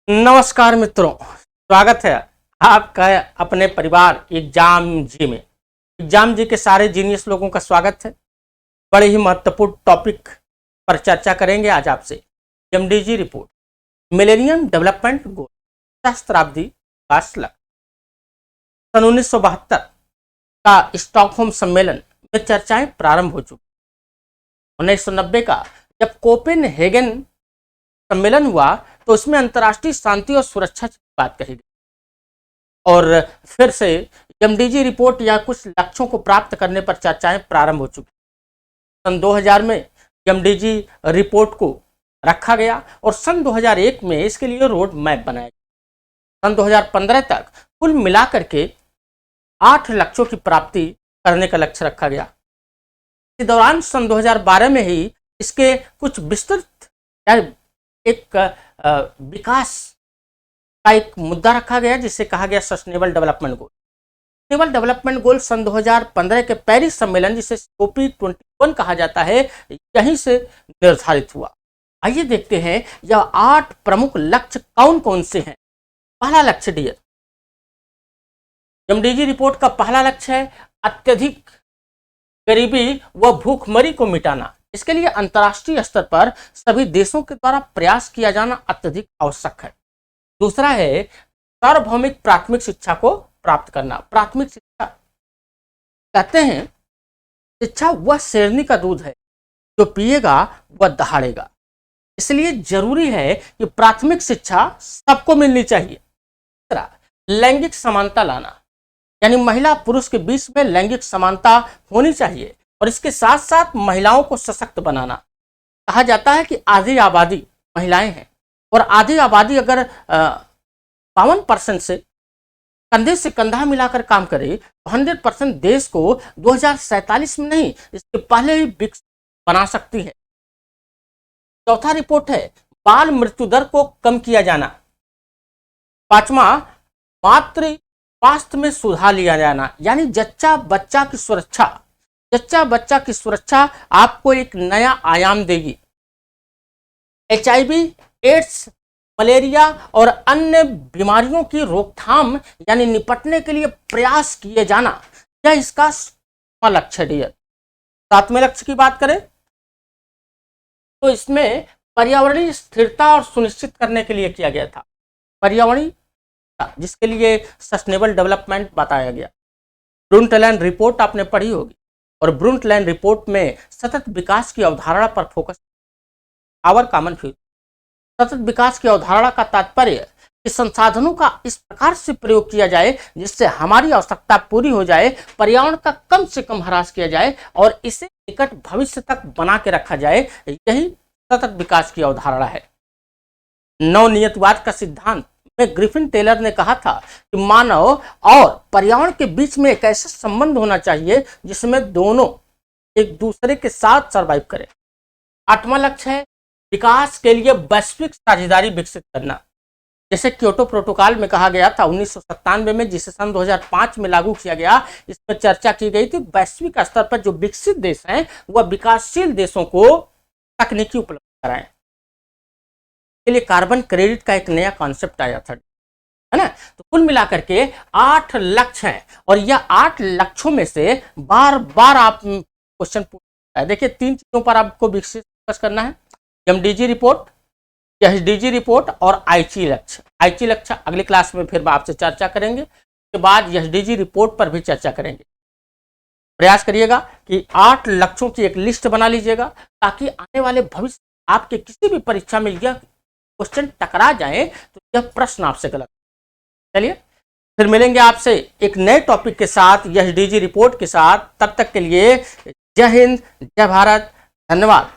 नमस्कार मित्रों, स्वागत है आपका अपने परिवार एग्जाम जी में। एग्जाम जी के सारे जीनियस लोगों का स्वागत है। बड़े ही महत्वपूर्ण टॉपिक पर चर्चा करेंगे आज आपसे। MDG report, millennium development goal, सहस्त्राब्दी विकास लक्ष्य। सन 1972 का स्टॉकहोम सम्मेलन में चर्चाएं प्रारंभ हो चुकी। 1990 का जब कोपेनहेगन सम्मेलन हुआ तो उसमें अंतर्राष्ट्रीय शांति और सुरक्षा की बात कही गई और फिर से एमडीजी रिपोर्ट या कुछ लक्ष्यों को प्राप्त करने पर चर्चाएं प्रारंभ हो चुकी। सन 2000 में एमडीजी रिपोर्ट को रखा गया और सन 2001 में इसके लिए रोड मैप बनाया गया। सन 2015 तक कुल मिलाकर के 8 लक्ष्यों की प्राप्ति करने का लक्ष्य रखा गया। इस दौरान सन 2012 में ही इसके कुछ विस्तृत एक विकास का एक मुद्दा रखा गया जिसे कहा गया sustainable development goal. Sustainable development goal सन 2015 के पेरिस सम्मेलन जिसे COP 21 कहा जाता है, यहीं से निर्धारित हुआ। आइए देखते हैं यह 8 प्रमुख लक्ष्य कौन कौन से हैं। पहला लक्ष्य डियर, एमडीजी रिपोर्ट का पहला लक्ष्य है अत्यधिक गरीबी व भूखमरी को मिटाना। इसके लिए अंतर्राष्ट्रीय स्तर पर सभी देशों के द्वारा प्रयास किया जाना अत्यधिक आवश्यक है। दूसरा है सार्वभौमिक प्राथमिक शिक्षा को प्राप्त करना। प्राथमिक शिक्षा कहते हैं शिक्षा वह शेरनी का दूध है जो पिएगा वह दहाड़ेगा, इसलिए जरूरी है कि प्राथमिक शिक्षा सबको मिलनी चाहिए। तीसरा, लैंगिक समानता लाना, यानी महिला पुरुष के बीच में लैंगिक समानता होनी चाहिए और इसके साथ साथ महिलाओं को सशक्त बनाना। कहा जाता है कि आधी आबादी महिलाएं हैं और आधी आबादी अगर 52% से कंधा मिलाकर काम करे तो 100% देश को 2047 में नहीं, इसके पहले ही विकसित बना सकती है। चौथा रिपोर्ट है बाल मृत्यु दर को कम किया जाना। पांचवा, मातृ स्वास्थ्य में सुधार लिया जाना, यानी जच्चा बच्चा की सुरक्षा। जच्चा बच्चा की सुरक्षा आपको एक नया आयाम देगी। HIV, एड्स, मलेरिया और अन्य बीमारियों की रोकथाम यानी निपटने के लिए प्रयास किए जाना, यह इसका लक्ष्य है। सातवें लक्ष्य की बात करें तो इसमें पर्यावरणीय स्थिरता और सुनिश्चित करने के लिए किया गया था। पर्यावरणीय, जिसके लिए सस्टेनेबल डेवलपमेंट बताया गया। ब्रुंटलैंड रिपोर्ट आपने पढ़ी होगी और ब्रुंटलैंड रिपोर्ट में सतत विकास की अवधारणा पर फोकस। आवर कॉमन फ्यूचर, सतत विकास की अवधारणा का तात्पर्य कि संसाधनों का इस प्रकार से प्रयोग किया जाए जिससे हमारी आवश्यकता पूरी हो जाए, पर्यावरण का कम से कम ह्रास किया जाए और इसे निकट भविष्य तक बना के रखा जाए। यही सतत विकास की अवधारणा है। नवनियतवाद का सिद्धांत में ग्रिफिन टेलर ने कहा था कि मानव और पर्यावरण के बीच में एक ऐसा संबंध होना चाहिए जिसमें दोनों एक दूसरे के साथ सर्वाइव करें। आठवां लक्ष्य है विकास के लिए वैश्विक साझेदारी विकसित करना। जैसे क्योटो प्रोटोकॉल में कहा गया था 1997 में, जिसे सन 2005 में लागू किया गया। इसमें चर्चा की गई थी वैश्विक स्तर पर जो विकसित देश हैं वह विकासशील देशों को तकनीकी उपलब्ध कराएं। के लिए कार्बन क्रेडिट का एक नया कॉन्सेप्ट आया था, है ना। तो कुल मिलाकर के 8 लक्ष्य हैं और यह 8 लक्ष्यों में से बार बार आप क्वेश्चन पूछा है। देखिए 3 चीजों पर आपको विकसित फोकस करना है, एमडीजी रिपोर्ट, एसडीजी रिपोर्ट और आईची लक्ष्य। आईची लक्ष्य अगली क्लास में फिर आपसे चर्चा करेंगे। उसके बाद एसडीजी रिपोर्ट पर भी चर्चा करेंगे। प्रयास करिएगा कि 8 लक्ष्यों की एक लिस्ट बना लीजिएगा ताकि आने वाले भविष्य आपके किसी भी परीक्षा में यह क्वेश्चन टकरा जाए तो यह प्रश्न आपसे गलत। चलिए फिर मिलेंगे आपसे एक नए टॉपिक के साथ, एसडीजी रिपोर्ट के साथ। तब तक के लिए जय हिंद, जय भारत, धन्यवाद।